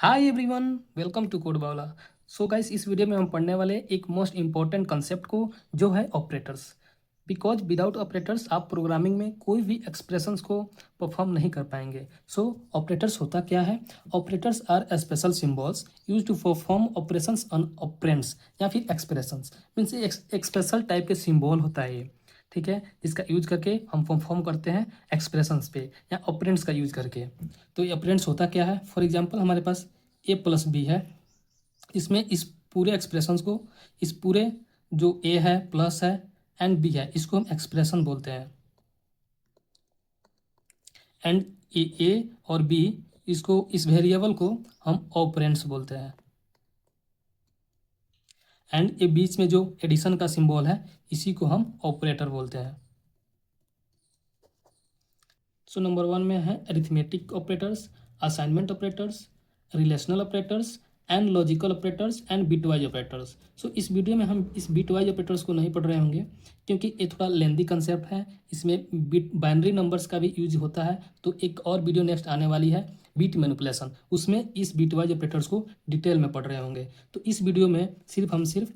Hi everyone, welcome to code Bawla. So guys, इस video में हम पढ़ने वाले एक मोस्ट इंपॉर्टेंट कंसेप्ट को, जो है ऑपरेटर्स। बिकॉज विदाउट ऑपरेटर्स आप प्रोग्रामिंग में कोई भी एक्सप्रेशंस को परफॉर्म नहीं कर पाएंगे। सो ऑपरेटर्स होता क्या है? Operators are special symbols use to perform operations on operands या फिर एक्सप्रेशंस। मीन्स एक स्पेशल टाइप के सिंबल होता है ये, ठीक है, जिसका यूज करके हम परफॉर्म करते हैं एक्सप्रेशंस पे या ऑपरेंड्स का यूज करके। तो ये ऑपरेंड्स होता क्या है? फॉर एग्जांपल हमारे पास ए प्लस बी है। इसमें इस पूरे एक्सप्रेशंस को, इस पूरे जो ए है, प्लस है एंड बी है, इसको हम एक्सप्रेशन बोलते हैं। एंड ए और बी, इसको, इस वेरिएबल को हम ऑपरेंड्स बोलते हैं। एंड ये बीच में जो एडिशन का सिंबल है, इसी को हम ऑपरेटर बोलते हैं। सो नंबर 1 में है arithmetic operators, assignment operators, relational operators and logical operators and bitwise operators. So इस वीडियो में हम इस बिटवाइज ऑपरेटर्स को नहीं पढ़ रहे होंगे, क्योंकि ये थोड़ा लेंदी कंसेप्ट है। इसमें बिट बाइनरी नंबर्स का भी यूज होता है। तो एक और वीडियो नेक्स्ट आने वाली है, बीट मैनिपुलेशन, उसमें इस बिटवाइज ऑपरेटर्स को डिटेल में पढ़ रहे होंगे। तो इस वीडियो में सिर्फ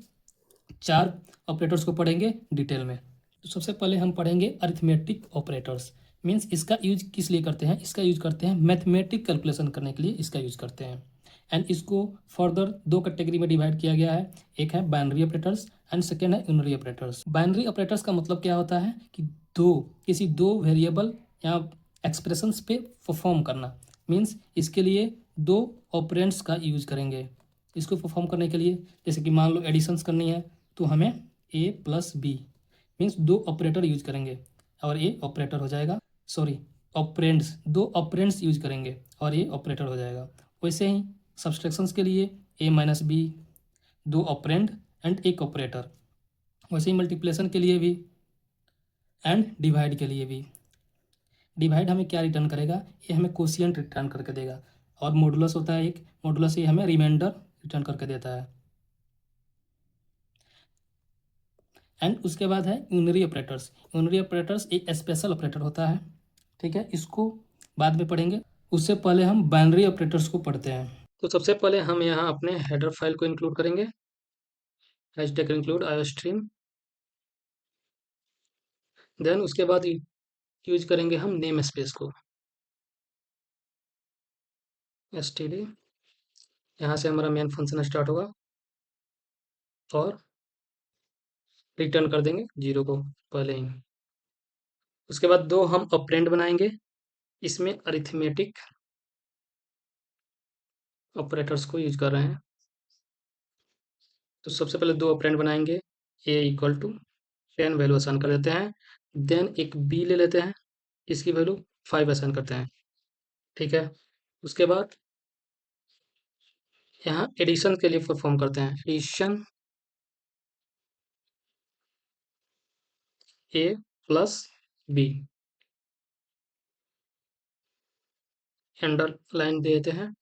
4 ऑपरेटर्स को पढ़ेंगे डिटेल में। तो सबसे पहले हम पढ़ेंगे अरिथमेटिक ऑपरेटर्स। मीन्स इसका यूज किस लिए करते हैं? इसका यूज करते हैं मैथमेटिक कैलकुलेशन करने के लिए, इसका यूज करते हैं। एंड इसको फर्दर 2 कैटेगरी में डिवाइड किया गया है। एक है बाइनरी ऑपरेटर्स एंड सेकेंड है यूनरी ऑपरेटर्स। बाइनरी ऑपरेटर्स का मतलब क्या होता है कि किसी दो वेरिएबल या एक्सप्रेशंस पे परफॉर्म करना। मीन्स इसके लिए 2 ऑपरेंड्स का यूज करेंगे इसको परफॉर्म करने के लिए। जैसे कि मान लो एडिशंस करनी है, तो हमें A plus B, means 2 operator use करेंगे और ये ऑपरेटर हो जाएगा। सॉरी, ऑपरेंड्स, 2 ऑपरेंड्स यूज करेंगे और ये ऑपरेटर हो जाएगा। वैसे ही सब्सट्रैक्शंस के लिए ए माइनस बी, 2 ऑपरेंड एंड एक ऑपरेटर। वैसे ही मल्टीप्लेशन के लिए भी एंड डिवाइड के लिए भी। डिवाइड हमें क्या रिटर्न करेगा? ये हमें कोशिएंट रिटर्न करके देगा। और मॉडुलस होता है एक, मॉडुलस ये हमें रिमाइंडर रिटर्न करके देता है। एंड उसके बाद है यूनरी ऑपरेटर्स। यूनरी ऑपरेटर्स एक स्पेशल ऑपरेटर होता है, ठीक है, इसको बाद में पढ़ेंगे। उससे पहले हम बाइनरी ऑपरेटर्स को पढ़ते हैं। तो सबसे पहले हम यहाँ अपने हेडर फाइल को इंक्लूड करेंगे, हैशटैग इंक्लूड आयोस्ट्रीम। देन उसके बाद यूज करेंगे हम नेम स्पेस को, std। यहाँ से हमारा मेन फंक्शन स्टार्ट होगा और रिटर्न कर देंगे 0 को पहले ही। उसके बाद 2 हम ऑपरेंड बनाएंगे, इसमें अरिथमेटिक ऑपरेटर्स को यूज कर रहे हैं। तो सबसे पहले 2 ऑपरेंड बनाएंगे, a equal to 10 value assign कर देते हैं। देन एक b ले लेते हैं, इसकी वैल्यू 5 असाइन करते हैं, ठीक है। उसके बाद यहाँ एडिशन के लिए परफॉर्म करते हैं, addition a plus b, underline दे देते हैं।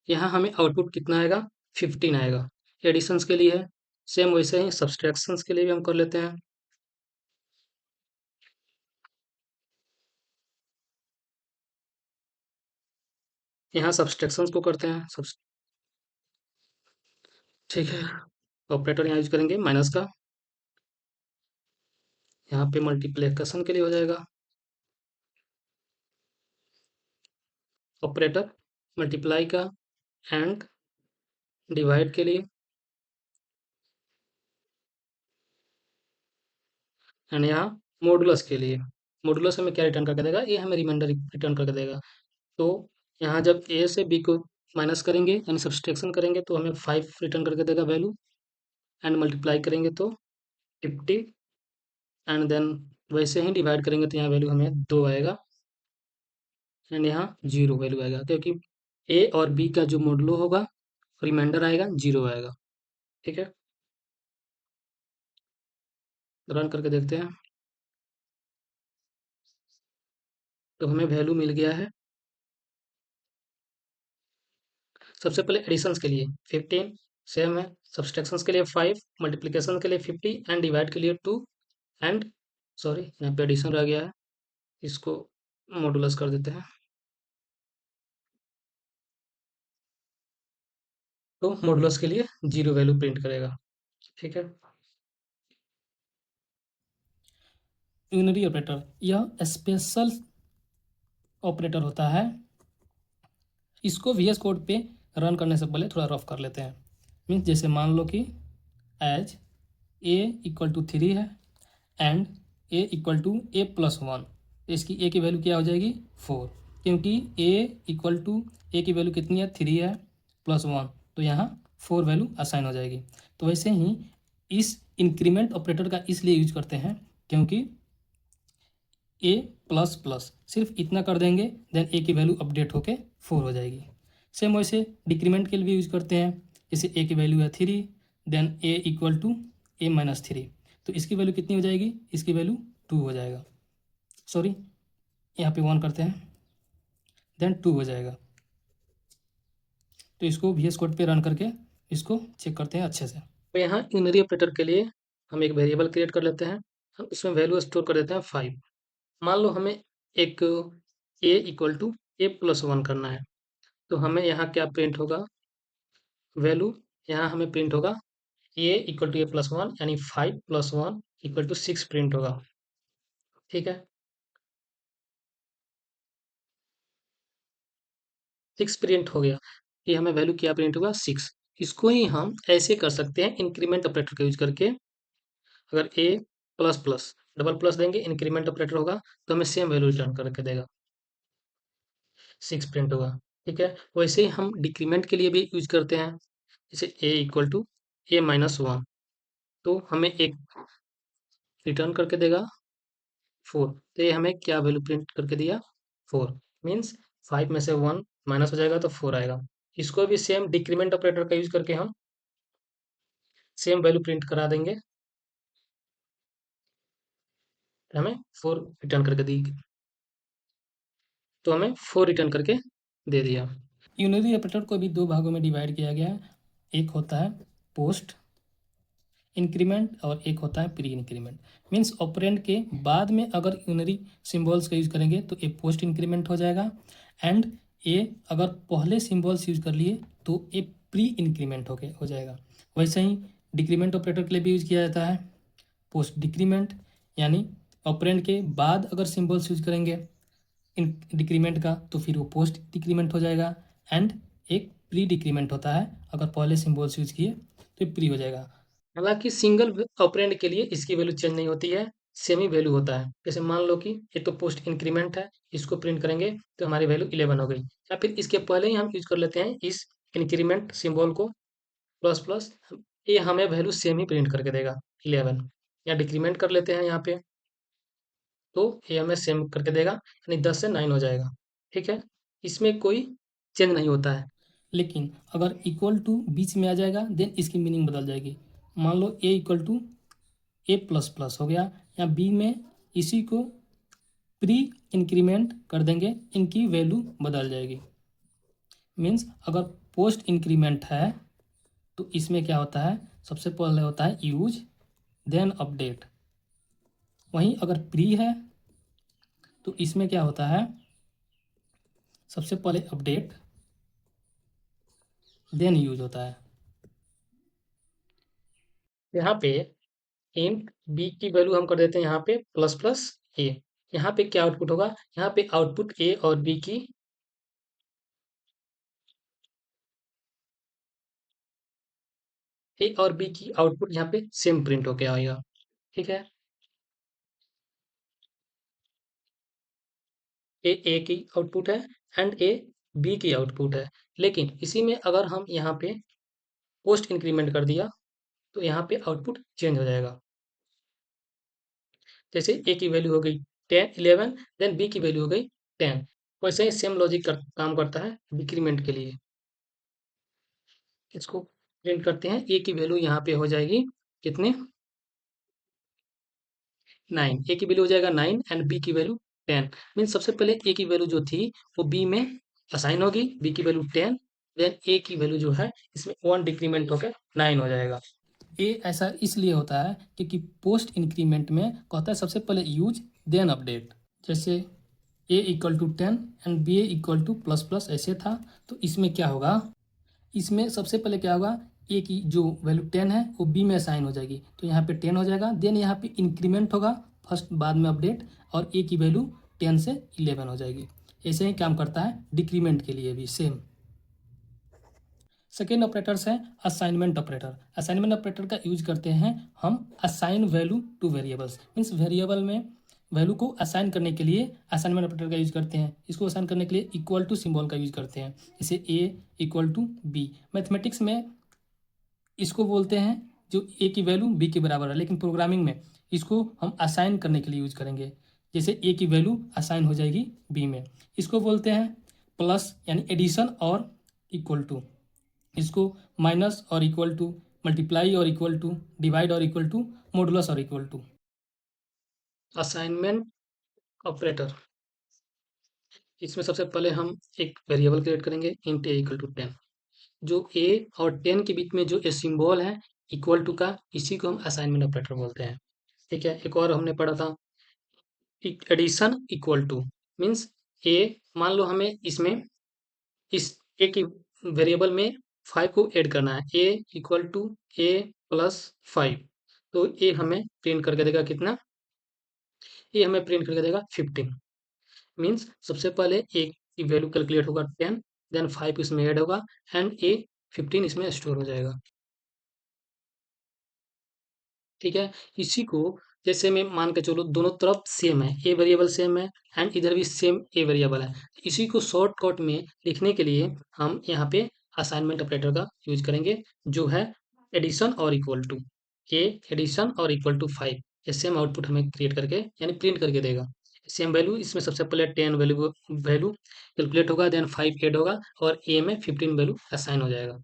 यहाँ हमें आउटपुट कितना आएगा? 15 आएगा। एडिशंस के लिए है, सेम वैसे ही सब्सट्रैक्शंस के लिए भी हम कर लेते हैं। यहाँ सब्सट्रैक्शंस को करते हैं सब, ठीक है। ऑपरेटर यहाँ यूज करेंगे माइनस का, यहाँ पे मल्टीप्लिकेशन के लिए हो जाएगा ऑपरेटर, मल्टीप्लाई का एंड डिवाइड के लिए, एंड यहाँ मॉडुलस के लिए। मॉडुलस हमें क्या रिटर्न करके देगा? ये हमें रिमाइंडर रिटर्न करके देगा। तो यहाँ जब ए से बी को माइनस करेंगे यानी सब्सट्रैक्शन करेंगे, तो हमें 5 रिटर्न करके देगा वैल्यू। एंड मल्टीप्लाई करेंगे तो 50, एंड देन वैसे ही डिवाइड करेंगे तो यहाँ वैल्यू हमें 2 आएगा एंड यहाँ 0 वैल्यू आएगा, क्योंकि ए और बी का जो मॉडुलो होगा, रिमाइंडर आएगा 0 आएगा, ठीक है। रन करके देखते हैं, तो हमें वैल्यू मिल गया है। सबसे पहले एडिशंस के लिए 15 सेम है, सब्सट्रैक्शंस के लिए 5, मल्टीप्लिकेशन के लिए 50 एंड डिवाइड के लिए 2। एंड सॉरी, यहाँ पे एडिशन रह गया है, इसको मॉडुलस कर देते हैं। तो मॉडुलस के लिए 0 वैल्यू प्रिंट करेगा। ठीक है। यूनरी ऑपरेटर यह स्पेशल ऑपरेटर होता है। इसको VS कोड पे रन करने से पहले थोड़ा रफ कर लेते हैं। मीन्स जैसे मान लो कि एज a इक्वल टू 3 है and a equal to a+1, तो इसकी a की वैल्यू क्या हो जाएगी 4, क्योंकि a इक्वल टू a की वैल्यू कितनी है 3 है +1, तो यहाँ 4 वैल्यू असाइन हो जाएगी। तो वैसे ही इस इंक्रीमेंट ऑपरेटर का इसलिए यूज करते हैं क्योंकि a++ सिर्फ इतना कर देंगे देन a की वैल्यू अपडेट होके 4 हो जाएगी। सेम वैसे डिक्रीमेंट के लिए भी यूज करते हैं। जैसे a की वैल्यू है 3 then a equal to a-3, तो इसकी वैल्यू कितनी हो जाएगी, इसकी वैल्यू 2 हो जाएगा। सॉरी, यहाँ पे 1 करते हैं देन 2 हो जाएगा। तो इसको VS कोड पे रन करके इसको चेक करते हैं अच्छे से। तो यहाँ यूनरी ऑपरेटर के लिए हम एक वेरिएबल क्रिएट कर लेते हैं। हम इसमें वैल्यू स्टोर कर देते हैं 5। मान लो हमें एक a इक्वल टू a+1 करना है, तो हमें यहाँ क्या प्रिंट होगा, वैल्यू यहाँ हमें प्रिंट होगा a इक्वल टू a+1, यानी 5 + 1 इक्वल टू 6 प्रिंट होगा। ठीक है, 6 प्रिंट हो गया। ये हमें वैल्यू क्या प्रिंट होगा 6। इसको ही हम ऐसे कर सकते हैं इंक्रीमेंट ऑपरेटर का यूज करके। अगर a plus plus double plus देंगे इंक्रीमेंट ऑपरेटर होगा, तो हमें सेम वैल्यू रिटर्न करके देगा, 6 प्रिंट होगा। ठीक है, वैसे ही हम डिक्रीमेंट के लिए भी यूज करते हैं। जैसे a इक्वल टू a-1, तो हमें एक रिटर्न करके देगा 4। तो ये हमें क्या वैल्यू प्रिंट करके दिया 4। मीन्स 5 में से 1 माइनस हो जाएगा तो 4 आएगा। इसको भी सेम डिक्रीमेंट ऑपरेटर का यूज करके हम सेम वैल्यू प्रिंट करा देंगे, हमें 4 रिटर्न करके दी, तो हमें 4 रिटर्न करके दे दिया। यूनरी ऑपरेटर को भी 2 भागों में डिवाइड किया गया है। एक होता है पोस्ट इंक्रीमेंट और एक होता है प्री इंक्रीमेंट। मीन्स ऑपरेंड के बाद में अगर यूनरी सिंबल्स का यूज करेंगे तो ए पोस्ट इंक्रीमेंट हो जाएगा, एंड ए अगर पहले सिंबल्स यूज कर लिए तो ए प्री इंक्रीमेंट हो जाएगा। वैसे ही डिक्रीमेंट ऑपरेटर के लिए भी यूज किया जाता है पोस्ट डिक्रीमेंट, यानी ऑपरेंड के बाद अगर सिंबल्स यूज करेंगे डिक्रीमेंट का तो फिर वो पोस्ट डिक्रीमेंट हो जाएगा, एंड एक प्री डिक्रीमेंट होता है, अगर पहले सिंबल्स यूज किए तो प्री हो जाएगा। हालांकि सिंगल ऑपरेंड के लिए इसकी वैल्यू चेंज नहीं होती है, सेम ही वैल्यू होता है। जैसे मान लो कि ये तो पोस्ट इंक्रीमेंट है, इसको प्रिंट करेंगे तो हमारी वैल्यू 11 हो गई, या फिर इसके पहले ही हम यूज कर लेते हैं इस इंक्रीमेंट सिंबल को प्लस प्लस, ये हमें वैल्यू सेम ही प्रिंट करके देगा 11। या डिक्रीमेंट कर लेते हैं यहाँ पे, तो ये हमें सेम करके देगा, यानी 10 से 9 हो जाएगा। ठीक है, इसमें कोई चेंज नहीं होता है। लेकिन अगर इक्वल टू बीच में आ जाएगा देन इसकी मीनिंग बदल जाएगी। मान लो a इक्वल टू a++ हो गया, या b में इसी को प्री इंक्रीमेंट कर देंगे, इनकी वैल्यू बदल जाएगी। मीन्स अगर पोस्ट इंक्रीमेंट है तो इसमें क्या होता है, सबसे पहले होता है यूज देन अपडेट। वहीं अगर प्री है तो इसमें क्या होता है, सबसे पहले अपडेट देन यूज होता है। यहाँ पे इंट बी की वैल्यू हम कर देते हैं यहाँ पे ++a। यहाँ पे क्या आउटपुट होगा, यहाँ पे आउटपुट a और b की आउटपुट यहाँ पे सेम प्रिंट होके आएगा। ठीक है, ए की आउटपुट है एंड ए बी की आउटपुट है। लेकिन इसी में अगर हम यहाँ पे पोस्ट इंक्रीमेंट कर दिया तो यहाँ पे आउटपुट चेंज हो जाएगा। जैसे ए की वैल्यू हो गई 10 11 देन बी की वैल्यू हो गई 10। वैसे ही सेम लॉजिक काम करता है डिक्रीमेंट के लिए। इसको प्रिंट करते हैं, ए की वैल्यू यहाँ पे हो जाएगी कितने 9, ए की वैल्यू हो जाएगा 9 एंड बी की वैल्यू 10। मीन सबसे पहले ए की वैल्यू जो थी वो बी में असाइन होगी, बी की वैल्यू 10, देन ए की वैल्यू जो है इसमें 1 डिक्रीमेंट होकर 9 हो जाएगा। ए ऐसा इसलिए होता है क्योंकि पोस्ट इंक्रीमेंट में कहता है सबसे पहले यूज देन अपडेट। जैसे A equal to 10 and B equal to ++ ऐसे था, तो इसमें क्या होगा, इसमें सबसे पहले क्या होगा, ए की जो वैल्यू 10 है वो बी में असाइन हो जाएगी, तो यहाँ पे 10 हो जाएगा। देन यहाँ पे इंक्रीमेंट होगा फर्स्ट, बाद में अपडेट, और ए की वैल्यू 10 से 11 हो जाएगी। ऐसे ही काम करता है डिक्रीमेंट के लिए भी सेम। सेकेंड ऑपरेटर्स है असाइनमेंट ऑपरेटर। असाइनमेंट ऑपरेटर का यूज करते हैं हम assign value two variables, means variable में वैल्यू को असाइन करने के लिए असाइनमेंट ऑपरेटर का यूज करते हैं। इसको असाइन करने के लिए इक्वल टू सिंबल का यूज करते हैं, जैसे A equal to B. Mathematics में इसको बोलते हैं जो ए की वैल्यू बी के बराबर है, लेकिन प्रोग्रामिंग में इसको हम असाइन करने के लिए यूज करेंगे। जैसे ए की वैल्यू असाइन हो जाएगी बी में, इसको बोलते हैं प्लस यानी एडिशन और इक्वल टू। इसको माइनस और इक्वल टू, मल्टीप्लाई और इक्वल टू, डिवाइड और इक्वल टू, मॉडुलस और इक्वल टू। असाइनमेंट ऑपरेटर, इसमें सबसे पहले हम एक वेरिएबल क्रिएट करेंगे इंट ए इक्वल टू 10। जो ए और 10 के बीच में जो ए सिंबल है इक्वल टू का, इसी को हम असाइनमेंट ऑपरेटर बोलते हैं। ठीक है, एक और हमने पढ़ा था एडिशन इक्वल टू, मीन्स ए, मान लो हमें इसमें इस ए की वेरिएबल में 5 को ऐड करना है, ए इक्वल टू ए प्लस 5, तो ए हमें प्रिंट करके देगा कितना, ये हमें प्रिंट करके देगा 15। मीन्स सबसे पहले ए की वैल्यू कैलकुलेट होगा 10, देन 5 इसमें ऐड होगा, एंड ए 15 इसमें स्टोर हो जाएगा। ठीक है, इसी को जैसे मैं मान के चलो दोनों तरफ सेम है, ए वेरिएबल सेम है एंड इधर भी सेम ए वेरिएबल है, इसी को शॉर्टकट में लिखने के लिए हम यहाँ पे असाइनमेंट ऑपरेटर का यूज करेंगे, जो है एडिशन और इक्वल टू। ए एडिशन और इक्वल टू 5, ये सेम आउटपुट हमें क्रिएट करके यानी प्रिंट करके देगा। सेम वैल्यू, इसमें सबसे पहले 10 वैल्यू वैल्यू कैलकुलेट होगा, देन 5 ऐड होगा, और ए में 15 वैल्यू असाइन हो जाएगा।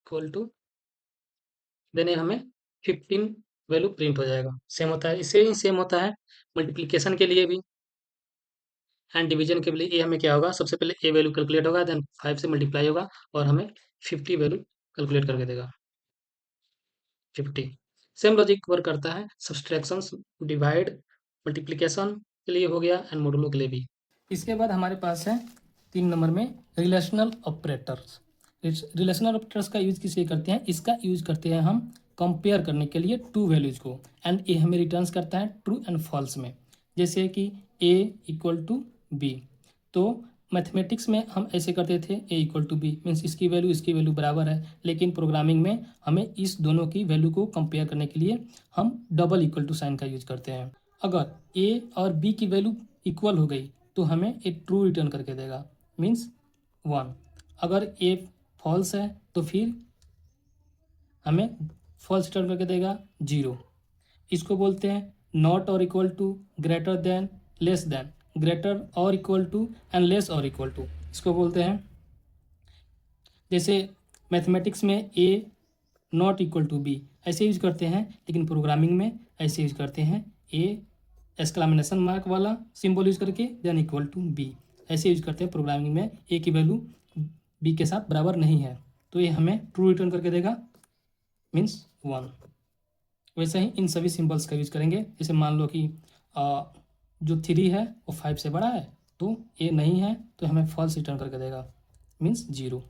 इक्वल टू, देन ये हमें 15 वैल्यू प्रिंट हो जाएगा। सेम होता है, इसे ही सेम होता है मल्टीप्लिकेशन के लिए भी एंड डिवीजन के लिए। ये हमें क्या होगा, सबसे पहले ए वैल्यू कैलकुलेट होगा, देन 5 से मल्टीप्लाई होगा, और हमें 50 वैल्यू कैलकुलेट करके देगा 50। सेम लॉजिक वर्क करता है सब्सट्रैक्शन, डिवाइड, मल्टीप्लिकेशन के लिए हो गया, एंड मोडुलो के लिए भी। इसके बाद हमारे पास है 3 नंबर में रिलेशनल ऑपरेटर्स। रिलेशनल ऑपरेटर्स का यूज किस लिए करते हैं, इसका यूज करते हैं हम कंपेयर करने के लिए टू वैल्यूज को, एंड ए हमें रिटर्न्स करता है ट्रू एंड फॉल्स में। जैसे कि ए इक्वल टू बी, तो मैथमेटिक्स में हम ऐसे करते थे ए इक्वल टू बी, मीन्स इसकी वैल्यू बराबर है, लेकिन प्रोग्रामिंग में हमें इस दोनों की वैल्यू को कंपेयर करने के लिए हम डबल इक्वल टू साइन का यूज करते हैं। अगर ए और बी की वैल्यू इक्वल हो गई तो हमें एक ट्रू रिटर्न करके देगा, मीन्स 1। अगर ए फॉल्स है तो फिर हमें फॉल्स रिटर्न करके देगा 0। इसको बोलते हैं नॉट और equal to, greater than, less than, greater और इक्वल टू, एंड लेस और इक्वल टू, इसको बोलते हैं। जैसे मैथमेटिक्स में A not equal to B ऐसे यूज करते हैं, लेकिन प्रोग्रामिंग में ऐसे यूज करते हैं ए एक्सक्लामेशन मार्क वाला सिंबल यूज करके, देन इक्वल टू बी, ऐसे यूज करते हैं। प्रोग्रामिंग में ए की वैल्यू बी के साथ बराबर नहीं है, तो ये हमें ट्रू रिटर्न करके देगा, मीन्स 1। वैसे ही इन सभी सिंबल्स का यूज करेंगे। जैसे मान लो कि जो 3 है वो 5 से बड़ा है, तो ए नहीं है तो हमें फॉल्स रिटर्न करके देगा, मीन्स 0।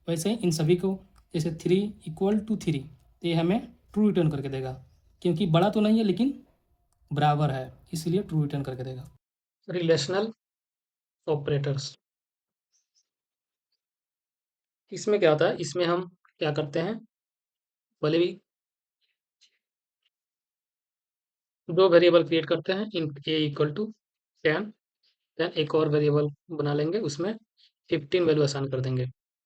वैसे ही इन सभी को, जैसे 3 इक्वल टू 3, तो ये हमें ट्रू रिटर्न करके देगा, क्योंकि बड़ा तो नहीं है लेकिन बराबर है, इसलिए ट्रू रिटर्न करके देगा। रिलेशनल ऑपरेटर्स, इसमें क्या होता है, इसमें हम क्या करते हैं, पहले भी दो वेरिएबल क्रिएट करते हैं, इन ए इक्वल टू 10, देन एक और वेरिएबल बना लेंगे, उसमें 15 वैल्यू असाइन कर देंगे,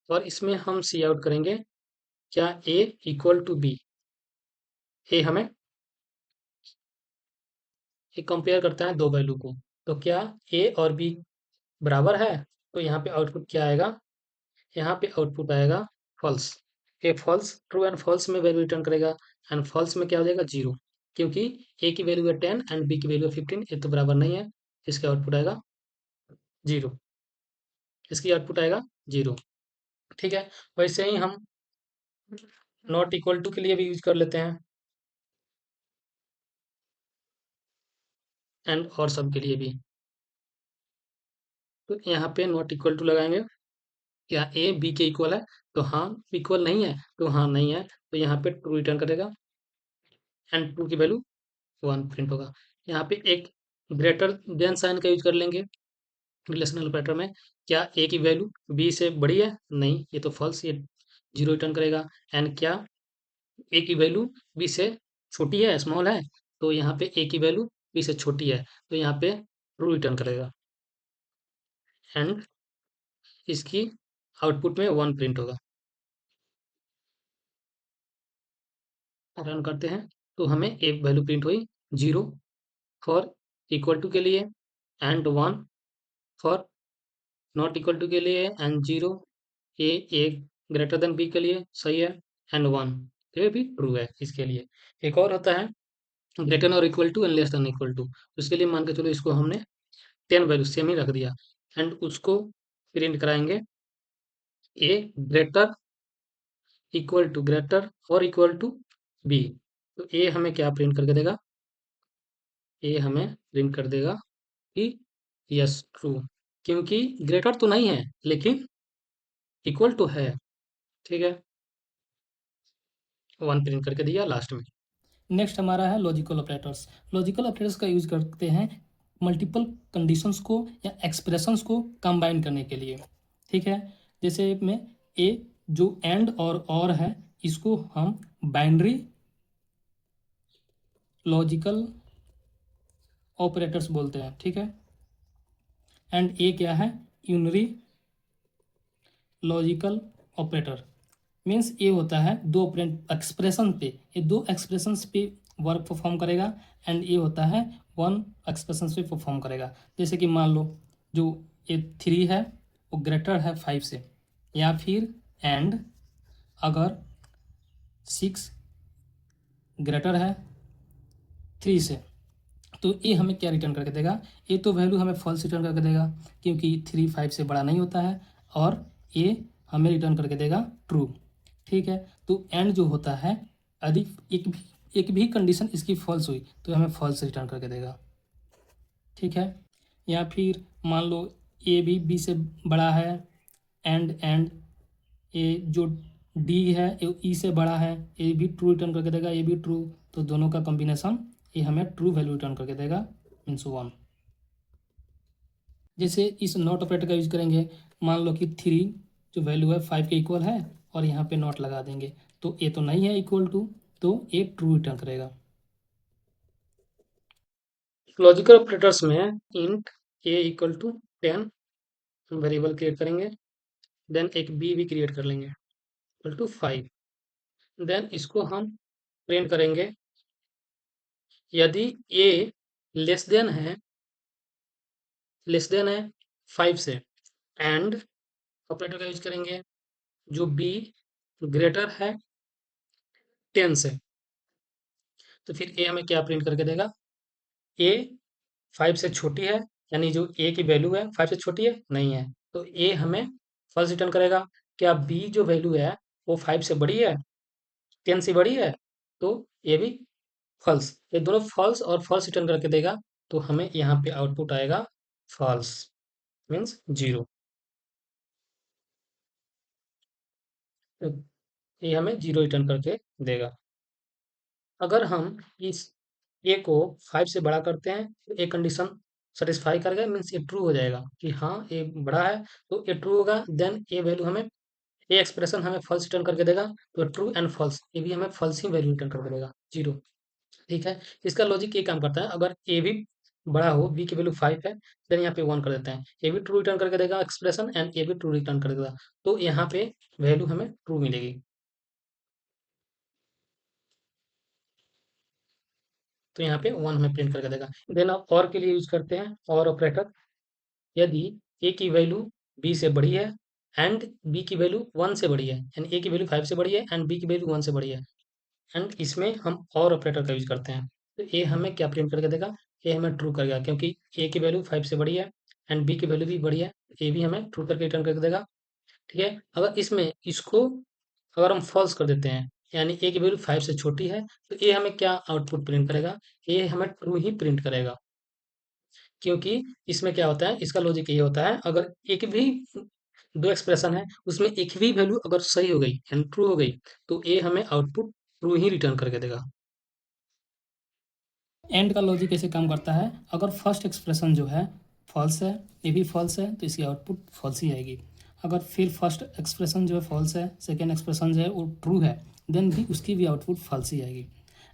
और इसमें हम सी आउट करेंगे क्या ए इक्वल टू बी। ए हमें ये कंपेयर करता है दो वैल्यू को, तो क्या ए और बी बराबर है, तो यहाँ पे आउटपुट क्या आएगा, यहाँ पे आउटपुट आएगा false. A false, true and false में वैल्यू रिटर्न करेगा, एंड फॉल्स में क्या हो जाएगा 0, क्योंकि ए की वैल्यू है 10 एंड बी की वैल्यू है 15, ये तो बराबर नहीं है, इसका आउटपुट आएगा 0, इसकी आउटपुट आएगा 0। ठीक है, वैसे ही हम नॉट इक्वल टू के लिए भी यूज कर लेते हैं, एंड और सब के लिए भी। तो यहाँ पे नॉट इक्वल टू लगाएंगे। क्या ए बी के इक्वल है? तो हाँ। इक्वल नहीं है? तो हाँ नहीं है। तो यहाँ पे ट्रू रिटर्न करेगा एंड ट्रू की वैल्यू 1 प्रिंट होगा। यहाँ पे एक ग्रेटर देन साइन का यूज कर लेंगे रिलेशनल ऑपरेटर में। क्या ए की वैल्यू बी से बड़ी है? नहीं, ये तो फॉल्स, ये 0 रिटर्न करेगा। एंड क्या ए की वैल्यू बी से छोटी है, स्मॉल है? तो यहाँ पे ए की वैल्यू बी से छोटी है, तो यहाँ पे ट्रू रिटर्न करेगा एंड इसकी आउटपुट में 1 प्रिंट होगा। रन करते हैं तो हमें एक वैल्यू प्रिंट हुई 0 फॉर इक्वल टू के लिए and 1 for not equal to के लिए and 0 A greater than B के लिए सही है एंड 1 ये भी ट्रू है इसके लिए। एक और होता है ग्रेटर और equal to and less than equal to. उसके लिए मान के चलो इसको हमने 10 वैल्यू सेम ही रख दिया एंड उसको प्रिंट कराएंगे ए ग्रेटर और इक्वल टू बी। तो ए हमें क्या प्रिंट करके देगा? ए हमें प्रिंट कर देगा कि यस ट्रू, क्योंकि ग्रेटर तो नहीं है लेकिन इक्वल टू है। ठीक है, 1 प्रिंट करके दिया लास्ट में। नेक्स्ट हमारा है लॉजिकल ऑपरेटर्स। लॉजिकल ऑपरेटर्स का यूज करते हैं मल्टीपल कंडीशंस को या एक्सप्रेशंस को कंबाइन करने के लिए। ठीक है, जैसे में ए जो एंड और है, इसको हम बाइनरी लॉजिकल ऑपरेटर्स बोलते हैं। ठीक है, एंड ए क्या है? Unary logical operator. मीन्स ये होता है दो एक्सप्रेशन पे, ये दो एक्सप्रेशंस पे वर्क परफॉर्म करेगा एंड ये होता है वन एक्सप्रेशन पे परफॉर्म करेगा। जैसे कि मान लो जो ये 3 है वो ग्रेटर है 5 से, या फिर एंड अगर 6 ग्रेटर है 3 से, तो ये हमें क्या रिटर्न करके देगा? ये तो वैल्यू हमें फॉल्स रिटर्न करके देगा क्योंकि 3 5 से बड़ा नहीं होता है, और ये हमें रिटर्न करके देगा ट्रू। ठीक है, तो एंड जो होता है यदि एक भी कंडीशन इसकी फॉल्स हुई तो हमें फॉल्स रिटर्न करके देगा। ठीक है, या फिर मान लो ए भी बी से बड़ा है एंड ए जो डी है ये ई से बड़ा है, ये भी ट्रू रिटर्न करके देगा, ये भी ट्रू। तो दोनों का कॉम्बिनेशन ये हमें ट्रू वैल्यू रिटर्न करके देगा, मीन्स 1। जैसे इस नॉट ऑपरेटर का यूज करेंगे, मान लो कि 3 जो वैल्यू है 5 के इक्वल है और यहाँ पे नॉट लगा देंगे, तो ये तो नहीं है इक्वल टू, तो ये ट्रू रिटर्न करेगा। लॉजिकल ऑपरेटर्स में int A equal to 10 variable create करेंगे, देन एक बी भी क्रिएट कर लेंगे इक्वल टू 5। देन इसको हम प्रिंट करेंगे यदि ए लेस देन है 5 से, एंड ऑपरेटर का यूज करेंगे जो बी ग्रेटर है 10 से। तो फिर ए हमें क्या प्रिंट करके देगा? ए 5 से छोटी है, यानी जो ए की वैल्यू है 5 से छोटी है? नहीं है, तो ए हमें फॉल्स रिटर्न करेगा। क्या बी जो वैल्यू है वो 5 से बड़ी है, 10 से बड़ी है? तो ये भी फॉल्स, ये दोनों फॉल्स और फॉल्स रिटर्न करके देगा। तो हमें यहाँ पे आउटपुट आएगा फॉल्स, मीन्स 0। तो ये हमें 0 रिटर्न करके देगा। अगर हम इस ए को 5 से बड़ा करते हैं तो एक कंडीशन सेटिस्फाई कर गया, मीन्स ये ट्रू हो जाएगा कि हाँ ये बड़ा है, तो ये ट्रू होगा। देन ये वैल्यू हमें, ये एक्सप्रेशन हमें फॉल्स रिटर्न करके देगा, तो ट्रू एंड फॉल्स ये भी हमें फॉल्स ही वैल्यू रिटर्न करके देगा, 0। ठीक है, इसका लॉजिक ये काम करता है, अगर ए भी बड़ा हो, बी की वैल्यू 5 है, देन यहाँ पे 1 कर देते हैं, ए भी ट्रू रिटर्न करके देगा एक्सप्रेशन एंड ए भी ट्रू रिटर्न कर देगा, तो यहाँ पे वैल्यू हमें ट्रू मिलेगी। तो यहाँ पे 1 हमें प्रिंट करके देगा। देन आप और के लिए यूज करते हैं और ऑपरेटर। यदि ए की वैल्यू बी से बड़ी है एंड बी की वैल्यू 1 से बड़ी है, यानी ए की वैल्यू 5 से बड़ी है एंड बी की वैल्यू 1 से बड़ी है, एंड इसमें हम और ऑपरेटर का यूज करते हैं। तो ए हमें क्या प्रिंट करके देगा? ए हमें ट्रू करेगा क्योंकि ए की वैल्यू 5 से बड़ी है एंड बी की वैल्यू भी बड़ी है, ए भी हमें ट्रू करके रिटर्न करके देगा। ठीक है, अगर इसमें इसको अगर हम फॉल्स कर देते हैं, यानी ए की वैल्यू 5 से छोटी है, तो ए हमें क्या आउटपुट प्रिंट करेगा? ए हमें ट्रू ही प्रिंट करेगा। क्योंकि इसमें क्या होता है, इसका लॉजिक ये होता है, अगर एक भी 2 एक्सप्रेशन है, उसमें एक भी वैल्यू अगर सही हो गई यानी ट्रू हो गई, तो ये हमें आउटपुट ट्रू ही रिटर्न करके देगा। एंड का लॉजिक कैसे काम करता है, अगर फर्स्ट एक्सप्रेशन जो है फॉल्स है, ये भी फॉल्स है, तो इसकी आउटपुट फॉल्स ही आएगी। अगर फिर फर्स्ट एक्सप्रेशन जो है फॉल्स है, सेकेंड एक्सप्रेशन जो है वो ट्रू है, देन भी उसकी भी आउटपुट फॉल्स ही आएगी।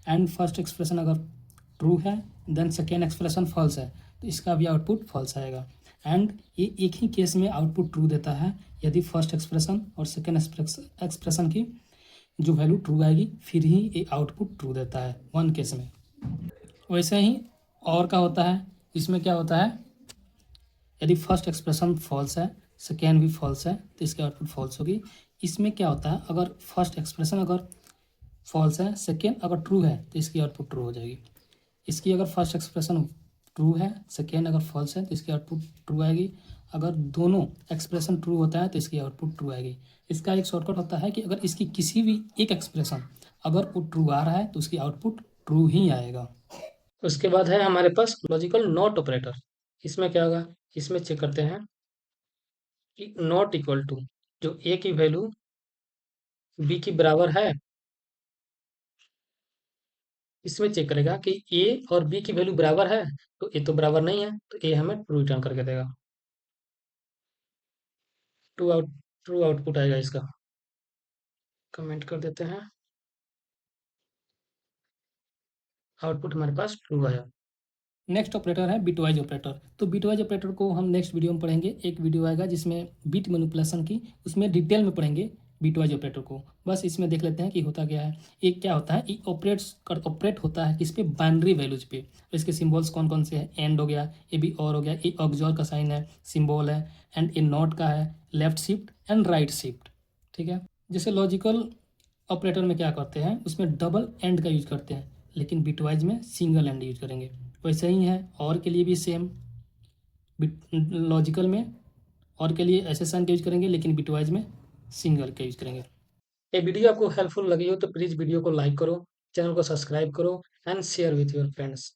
एंड फर्स्ट एक्सप्रेशन अगर ट्रू है, देन सेकेंड एक्सप्रेशन फॉल्स है, तो इसका भी आउटपुट फॉल्स आएगा। एंड ये एक ही केस में आउटपुट ट्रू देता है, यदि फर्स्ट एक्सप्रेशन और सेकेंड एक्सप्रेशन की जो वैल्यू ट्रू आएगी, फिर ही ये आउटपुट ट्रू देता है वन केस में। वैसे ही और का होता है, इसमें क्या होता है, यदि फर्स्ट एक्सप्रेशन फॉल्स है, सेकेंड भी फॉल्स है, तो इसकी आउटपुट फॉल्स होगी। इसमें क्या होता है, अगर फर्स्ट एक्सप्रेशन अगर फॉल्स है, सेकेंड अगर ट्रू है, तो इसकी आउटपुट ट्रू हो जाएगी। इसकी अगर फर्स्ट एक्सप्रेशन ट्रू है, सेकेंड अगर फॉल्स है, तो इसकी आउटपुट ट्रू आएगी। अगर दोनों एक्सप्रेशन ट्रू होता है, तो इसकी आउटपुट ट्रू आएगी। इसका एक शॉर्टकट होता है कि अगर इसकी किसी भी एक एक्सप्रेशन अगर वो ट्रू आ रहा है, तो उसकी आउटपुट ट्रू ही आएगा। उसके बाद है हमारे पास लॉजिकल नॉट ऑपरेटर। इसमें क्या होगा, इसमें चेक करते हैं कि नॉट इक्वल टू, जो ए की वैल्यू बी के बराबर है, इसमें चेक करेगा कि ए और बी की वैल्यू बराबर है, तो ए तो बराबर नहीं है, तो ए हमें ट्रू रिटर्न करके देगा। ट्रू आउटपुट आएगा इसका। कमेंट कर देते हैं, आउटपुट हमारे पास ट्रू आया। नेक्स्ट ऑपरेटर है बिटवाइज ऑपरेटर। तो बिटवाइज ऑपरेटर को हम नेक्स्ट वीडियो में पढ़ेंगे। एक वीडियो आएगा जिसमें बिट मैनिपुलेशन की, उसमें डिटेल में पढ़ेंगे बिटवाइज ऑपरेटर को। बस इसमें देख लेते हैं कि होता क्या है। एक क्या होता है, ये ऑपरेट होता है किस पे, बाइनरी वैल्यूज पे। तो इसके सिंबल्स कौन कौन से हैं, एंड हो गया, ये भी और हो गया, ये ऑक्सॉर का साइन है, सिंबल है, एंड ये नॉट का है, left shift and right shift. ठीक है। जैसे लॉजिकल ऑपरेटर में क्या करते हैं, उसमें डबल एंड का यूज करते हैं, लेकिन बिटवाइज में सिंगल एंड यूज करेंगे। वैसे ही है और के लिए भी सेम, लॉजिकल में और के लिए ऐसे साइन का यूज करेंगे, लेकिन बिटवाइज में सिंगल का यूज करेंगे। ये वीडियो आपको हेल्पफुल लगी हो तो प्लीज़ वीडियो को लाइक करो, चैनल को सब्सक्राइब करो and share with your friends.